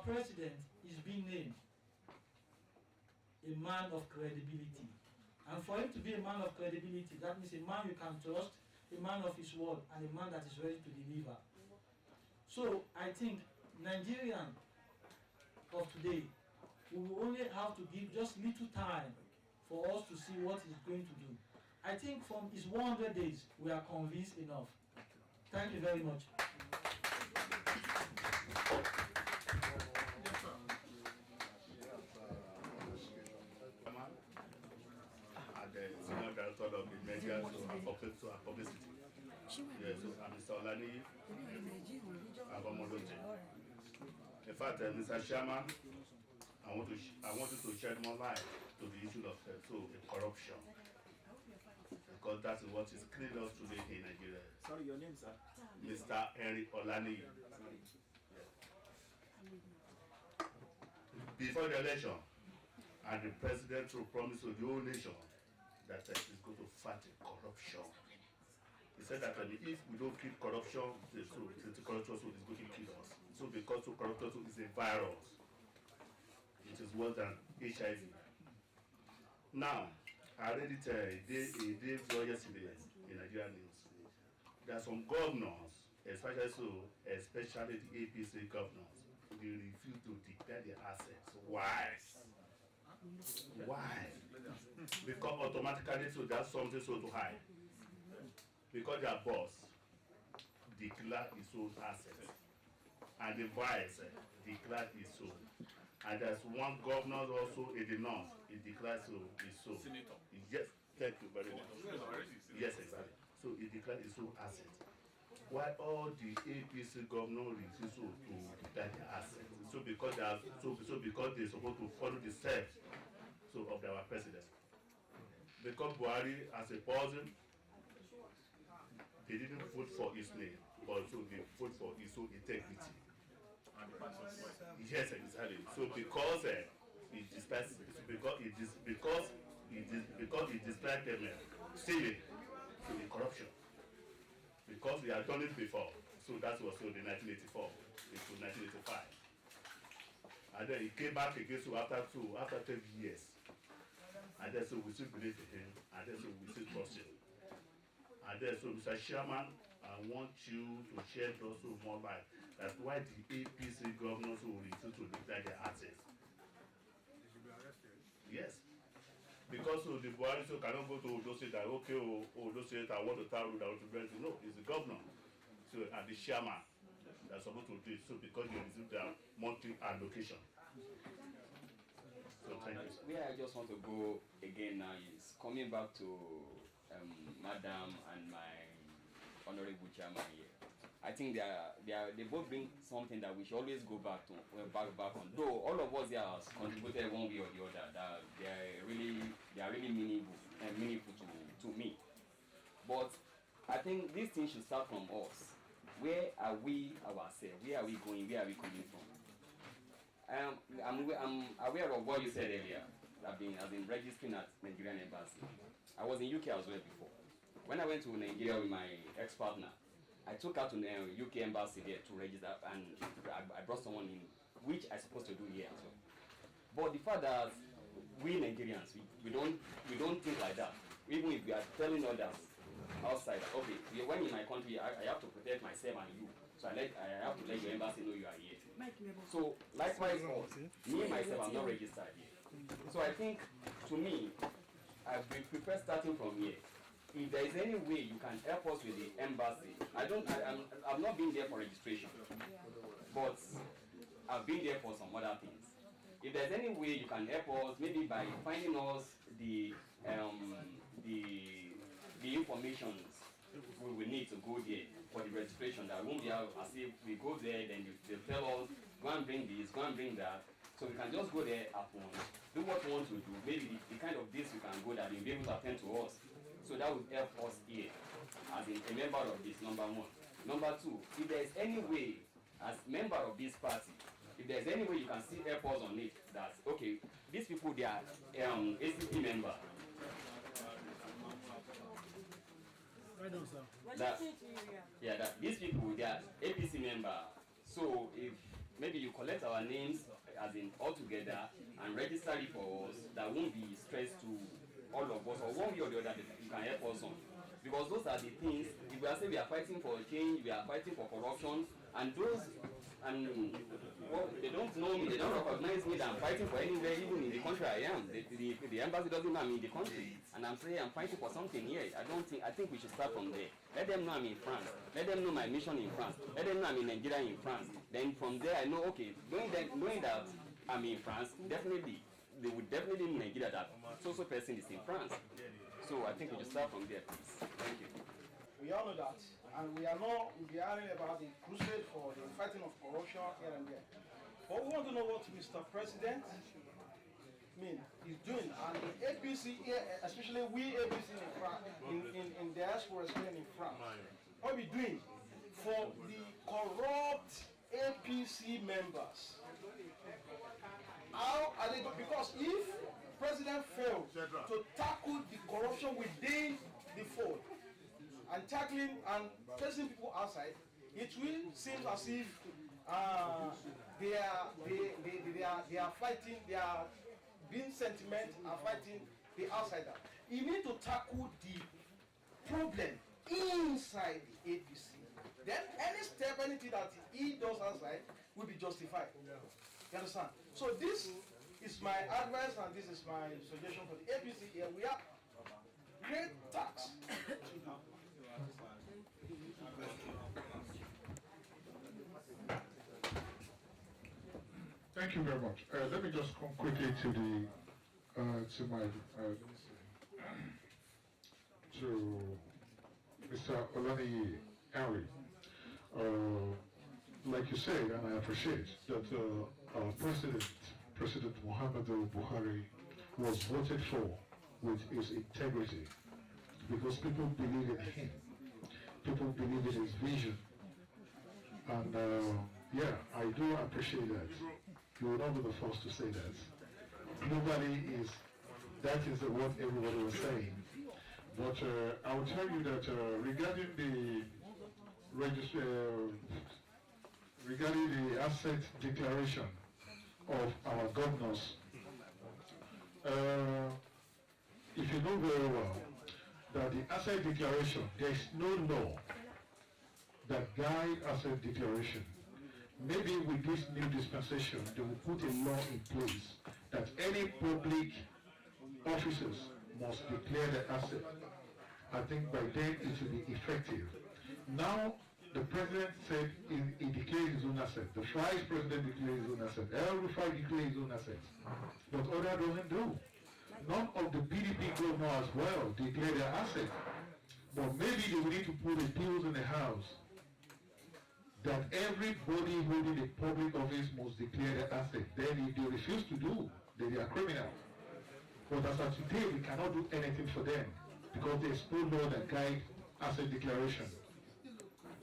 president is being named a man of credibility. And for him to be a man of credibility, that means a man you can trust, a man of his word, and a man that is ready to deliver. So I think Nigerian of today, we will only have to give just little time for us to see what he's going to do. I think from his 100 days, we are convinced enough. Thank you very much. And the senior director of the media to our publicity. Yes, so I'm Mr. Olani Abomodoje. In fact, Mr. Chairman, I want you to shed more light to the issue of corruption, because that's what is killing us today in Nigeria. Sorry, your name, sir? Mr. Henry Olani. Before the election, and the president will promise to the whole nation that he's going to fight corruption. He said that if we don't kill corruption, the corruption is going to kill us. So because corruption is a virus, it is worse than HIV. Now, I read it a day before yesterday in Nigerian news. There are some governors, especially the APC governors, they refuse to declare their assets. Why? Why? Because automatically so there's something so to hide. Because their boss declared his own assets, and the vice declared his own. And there's one governor also in the north, he declared his own. Senator. Yes, thank you very much. Yes, exactly. So he declared his own assets. Why all the APC governors refuse to declare their assets? So because they are because they're supposed to follow the steps of our president. Because Buhari as a person, they didn't vote for his name, but also they vote for his own integrity. Yes, exactly. So because he described stealing to the corruption. Because we had done it before, so that was in 1984 into 1985, and then he came back again. So after 10 years, and then so we still believe in him, and then so we still trust him, and then so Mr. Chairman, I want you to shed also more light. That's why the APC governors will refuse to declare their assets. They should be arrested. Yes. Because the Buhari cannot go to Odo State that Odo State I want to tell you that I want to grant you. No, it's the governor. So and the chairman that's supposed to do it. So because they receive their monthly allocation. So thank you. Where I just want to go again now is coming back to Madam and my honorable chairman here. I think they both bring something that we should always go back to, back on. Though all of us here has contributed one way or the other, that they are really meaningful to me. But I think this thing should start from us. Where are we ourselves? Where are we going? Where are we coming from? I'm aware of what you said earlier. I've been registering at Nigerian Embassy. I was in UK as well before. When I went to Nigeria with my ex-partner, I took her to the UK Embassy there to register, and I brought someone in, which I'm supposed to do here as well. But the fact that we Nigerians, we don't think like that. Even if we are telling others outside, okay, when in my country, I have to protect myself and you. So I have to let your embassy know you are here. So likewise, me myself, I'm not registered here. So I think, to me, I prefer starting from here. If there is any way you can help us with the embassy, I've not been there for registration, but I've been there for some other things. If there's any way you can help us, maybe by finding us the information we will need to go there for the registration, that won't be as if we go there, then they'll tell us, go and bring this, go and bring that. So we can just go there at once, do what we want to do. Maybe the kind of this we can go that you'll be able to attend to us. So that will help us here as a member of this, number one. Number two, if there is any way, as member of this party, if there is any way you can still help us on it, that, okay, these people, they are ACP member. Right on, sir. That these people, they are APC member. So if maybe you collect our names as in all together and register it for us. That won't be stress to all of us, or one way or the other that you can help us on. Because those are the things, if we are saying we are fighting for change, we are fighting for corruption, and those, well, they don't know me, they don't recognize me that I'm fighting for anywhere, even in the country I am. The embassy doesn't know I'm in the country, and I'm saying I'm fighting for something here. I think we should start from there. Let them know I'm in France. Let them know my mission in France. Let them know I'm in Nigeria in France. Then from there I know, okay, knowing that I'm in France, definitely, they would definitely know Nigeria that so person is in France. So I think we should start from there, please. Thank you. We all know that, and we are not hearing about the crusade for the fighting of corruption here and there. But we want to know what Mr. President is doing, and the APC here, especially we APC in France, in diaspora, especially in France, what we doing for the corrupt APC members? How are they going? Because if President failed to tackle the corruption within the fold and tackling and facing people outside, it will seem as if they are fighting, they are being sentiment and fighting the outsider. You need to tackle the problem inside the APC. Then any step, anything that he does outside will be justified. You understand? So this is my advice and this is my suggestion for the APC here. We have great tax. Thank you very much. Let me just come quickly to my to Mr. Olaniyi Henry. Like you said, and I appreciate that our President Muhammadu Buhari was voted for with his integrity, because people believe in him, people believe in his vision, and yeah, I do appreciate that. You will not be the first to say that. That is what everybody was saying. But I will tell you that regarding the asset declaration of our governors, if you know very well that the asset declaration, there is no law that guide asset declaration. Maybe with this new dispensation, they will put a law in place that any public officers must declare the asset. I think by then it will be effective. Now, the president said he declared his own asset. The vice president declared his own asset. El-Rufai declared his own assets. But others doesn't do. None of the PDP governors as well declare their asset. But maybe they will need to put the bills in the house that everybody holding a public office must declare their asset. Then if they refuse to do, then they are criminal. But as of today, we cannot do anything for them because there is no law that guide asset declaration.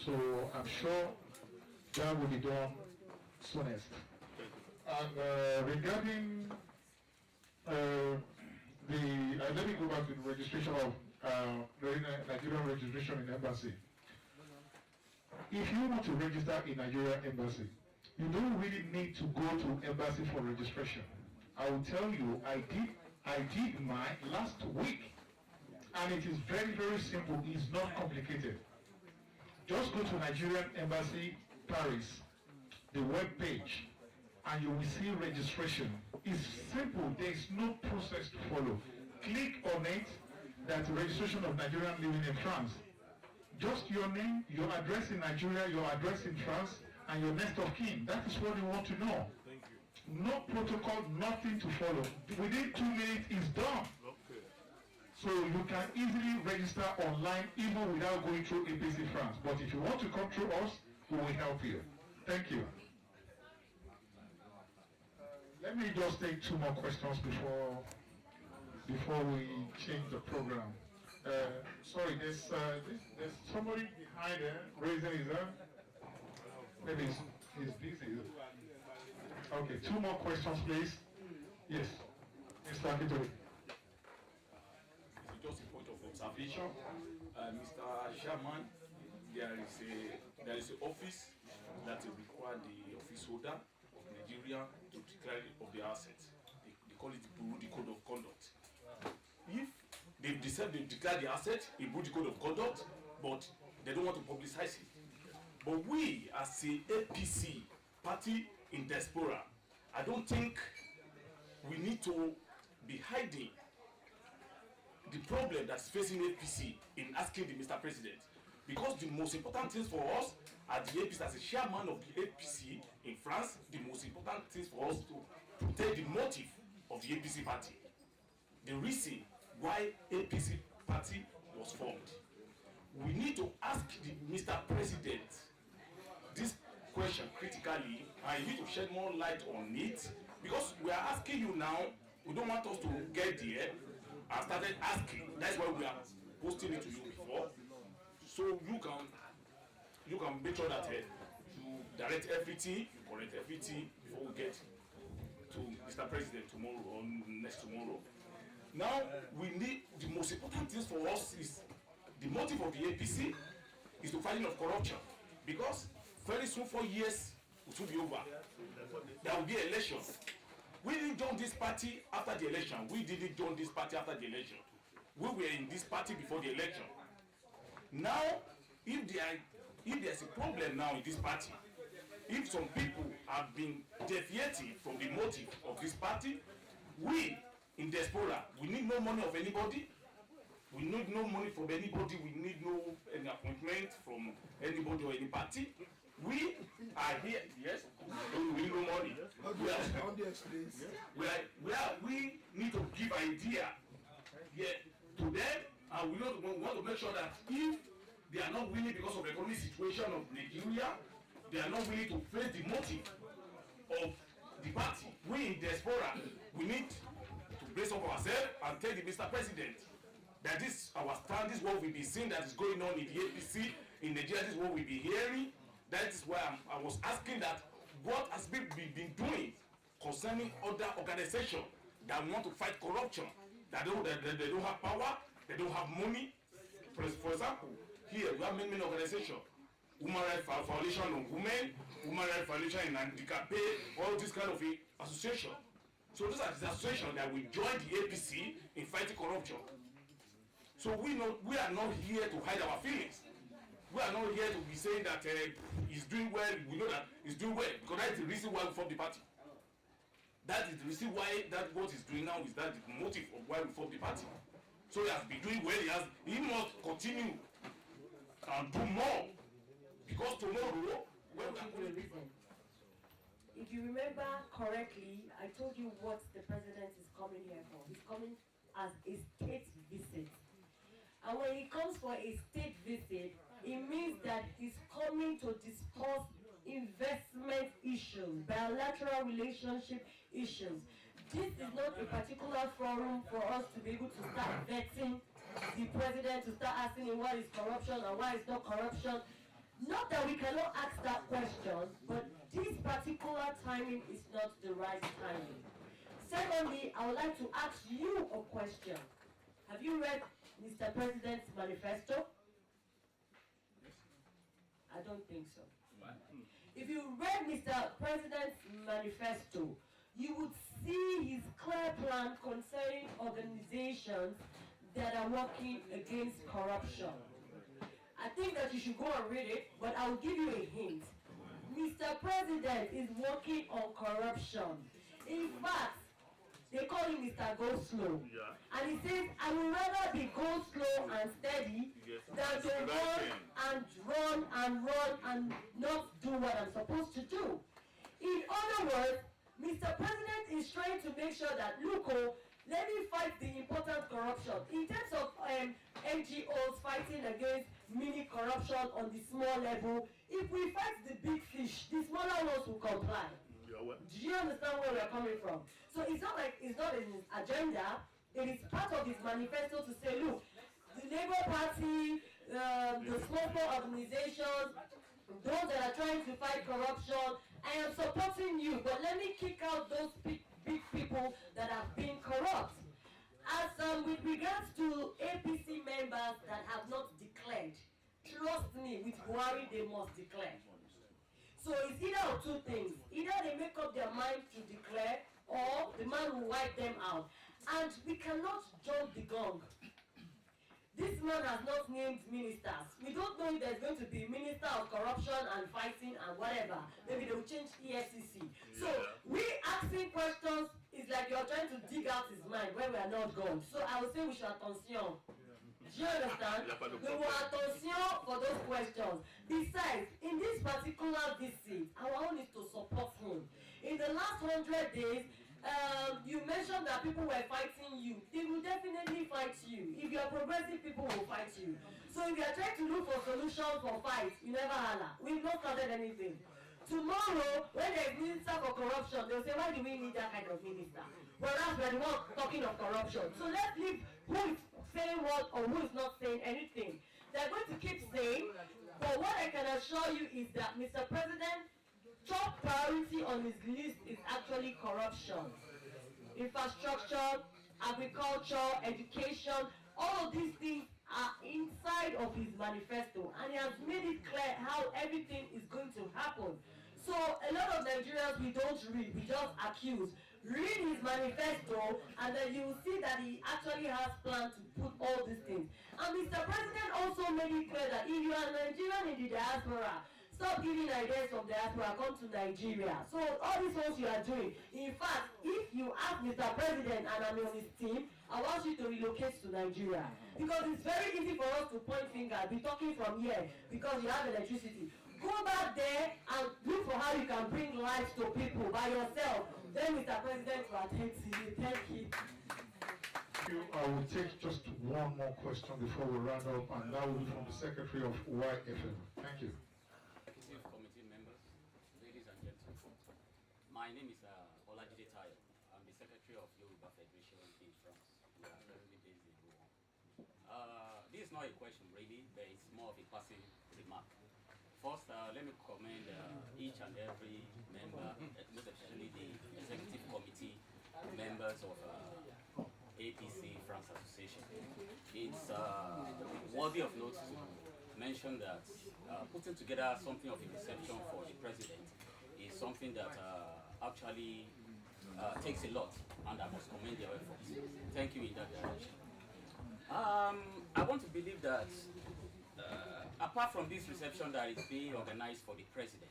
So I'm sure that will be done soonest. And regarding let me go back to the registration of Nigerian registration in embassy. If you want to register in Nigerian embassy, you don't really need to go to embassy for registration. I will tell you, I did mine last week, and it is very, very simple. It's not complicated. Just go to Nigerian Embassy, Paris, the web page, and you will see registration. It's simple. There is no process to follow. Click on it, that's registration of Nigerian living in France. Just your name, your address in Nigeria, your address in France, and your next of kin. That is what you want to know. Thank you. No protocol, nothing to follow. Within 2 minutes, it's done. Okay. So you can easily register online even without going through APC France. But if you want to come through us, we will help you. Thank you. Let me just take 2 more questions before we change the program. Sorry, there's somebody behind there raising his hand. Maybe he's busy. Okay, 2 more questions, please. Yes, Mr. Akitori. Just a point of observation, Mr. Chairman, there is an office that will require the office holder Nigeria to declare of the assets. They call it the Code of Conduct. If they decide to declare the asset, a Burundi Code of Conduct, but they don't want to publicize it. But we, as a APC party in diaspora, I don't think we need to be hiding the problem that's facing APC in asking the Mr. President. Because the most important things for us as the APC, as a chairman of the APC in France, the most important things for us to tell the motive of the APC party. The reason why APC party was formed. We need to ask the Mr. President this question critically, and you need to shed more light on it, because we are asking you now. We don't want us to get there and started asking. That's why we are posting it to you before, so you can make sure that you direct everything, you correct everything before we get to Mr. President tomorrow or next tomorrow. Now we need, the most important things for us is the motive of the APC is to fighting of corruption, because very soon 4 years it will be over. There will be election. We didn't join this party after the election. We didn't join this party after the election. We were in this party before the election. Now, if there's a problem now in this party, if some people have been deviating from the motive of this party, we in diaspora, we need no money of anybody. We need no money from anybody. We need no any appointment from anybody or any party. We are here, yes, we need no money. We need to give idea to them, and we want to make sure that if they are not willing because of the economic situation of Nigeria, they are not willing to face the motive of the party. We in diaspora, we need to brace up ourselves and tell the Mr. President that this our stand, this is what we've been seeing that is going on in the APC in Nigeria, this is what we've been hearing. That is why I was asking that what has been doing concerning other organizations that want to fight corruption, that they don't have power, they don't have money. For example, here we have many organizations, Human Rights Foundation of Women, Human Rights Foundation in Handicapé, all this kind of association. So these are the associations that will join the APC in fighting corruption. So we are not here to hide our feelings. We are not here to be saying that he's doing well. We know that he's doing well because that is the reason why we formed the party. That is the reason why what he's doing now is that the motive of why we formed the party. So he has been doing well. He must continue and do more, because tomorrow when we are going to be. If you remember correctly, I told you what the president is coming here for. He's coming as a state visit. And when he comes for a state visit, it means that he's coming to discuss investment issues, bilateral relationship issues. This is not a particular forum for us to be able to start vetting the president, to start asking him what is corruption and why is not corruption. Not that we cannot ask that question, but this particular timing is not the right timing. Secondly, I would like to ask you a question. Have you read Mr. President's manifesto? I don't think so. If you read Mr. President's manifesto, you would see his clear plan concerning organizations that are working against corruption. I think that you should go and read it, but I'll give you a hint. Mr. President is working on corruption. In fact, they call him Mr. Go Slow. Yeah. And he says, I would rather be go slow and steady than to run and not do what I'm supposed to do. In other words, Mr. President is trying to make sure that, look, let me fight the important corruption. In terms of NGOs fighting against mini corruption on the small level, if we fight the big fish, the smaller ones will comply. Do you understand where we're coming from? So it's not like it's not in his agenda. It is part of his manifesto to say, look, the Labour Party, the small organizations, those that are trying to fight corruption, I am supporting you, but let me kick out those big people that have been corrupt. As with regards to APC members that have not declared, trust me, with Buhari they must declare. So it's either of two things. Either they make up their wipe them out. And we cannot jump the gun. This man has not named ministers. We don't know if there's going to be minister of corruption and fighting and whatever. Maybe they will change EFCC. So we asking questions is like you're trying to dig out his mind when we are not gone. So I would say we should attention. Do you understand? We will attention for those questions. Besides, in this particular visit, our own is to support him. In the last 100 days, you mentioned that people were fighting you. They will definitely fight you. If you are progressive, people will fight you. So if you are trying to look for solutions for fights, you never holler. We've not started anything. Tomorrow, when there is minister for corruption, they'll say, why do we need that kind of minister? Whereas we're the one talking of corruption. So let's leave who is saying what or who is not saying anything. They're going to keep saying, but what I can assure you is that Mr. President, top priority on his list is actually corruption. Infrastructure, agriculture, education, all of these things are inside of his manifesto, and he has made it clear how everything is going to happen. So a lot of Nigerians, we don't read, we just accuse. Read his manifesto, and then you will see that he actually has planned to put all these things. And Mr. President also made it clear that if you are Nigerian in the diaspora, stop giving ideas from diaspora, come to Nigeria. So all these things you are doing. In fact, if you ask Mr. President and I'm on his team, I want you to relocate to Nigeria. Because it's very easy for us to point fingers, be talking from here because you have electricity. Go back there and look for how you can bring life to people by yourself. Then Mr. President will attend to you. Thank you. I will take just one more question before we round up, and that will be from the Secretary of YFM. Thank you. Committee members, ladies and gentlemen, my name is Olajide Tayo. I'm the Secretary of Yoruba Federation in France. We are currently based in Rouen. This is not a question really, but it's more of a passing remark. First, let me commend each and every member, most especially the executive committee members of APC France Association. It's worthy of note to mention that putting together something of a reception for the president is something that actually takes a lot, and I must commend their efforts. Thank you in that direction. I want to believe that apart from this reception that is being organized for the president,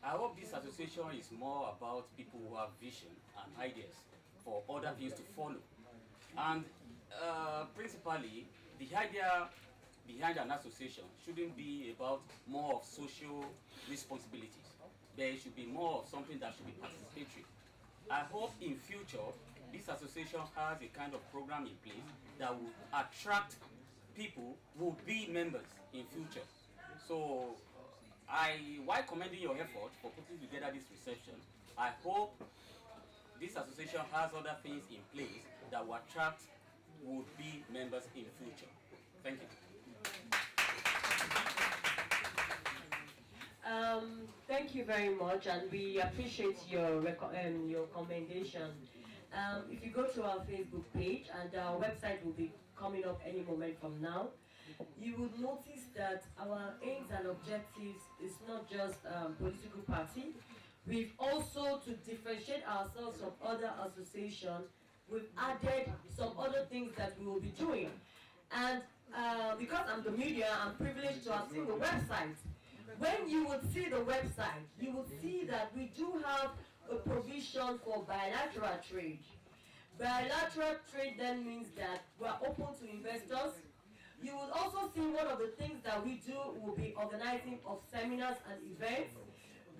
I hope this association is more about people who have vision and ideas for other things to follow. And principally, the idea behind an association shouldn't be about more of social responsibilities. There should be more of something that should be participatory. I hope in future, this association has a kind of program in place that will attract people who will be members in future. So, while commending your effort for putting together this reception, I hope this association has other things in place that will attract would-be members in future. Thank you. Thank you very much, and we appreciate your commendation. If you go to our Facebook page, and our website will be coming up any moment from now, you would notice that our aims and objectives is not just political party. We've also, to differentiate ourselves from other associations, we've added some other things that we will be doing. And because I'm the media, I'm privileged to have seen the website. When you would see the website, you will see that we do have a provision for bilateral trade. Bilateral trade then means that we are open to investors. You will also see one of the things that we do will be organizing of seminars and events.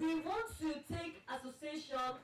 We want to take association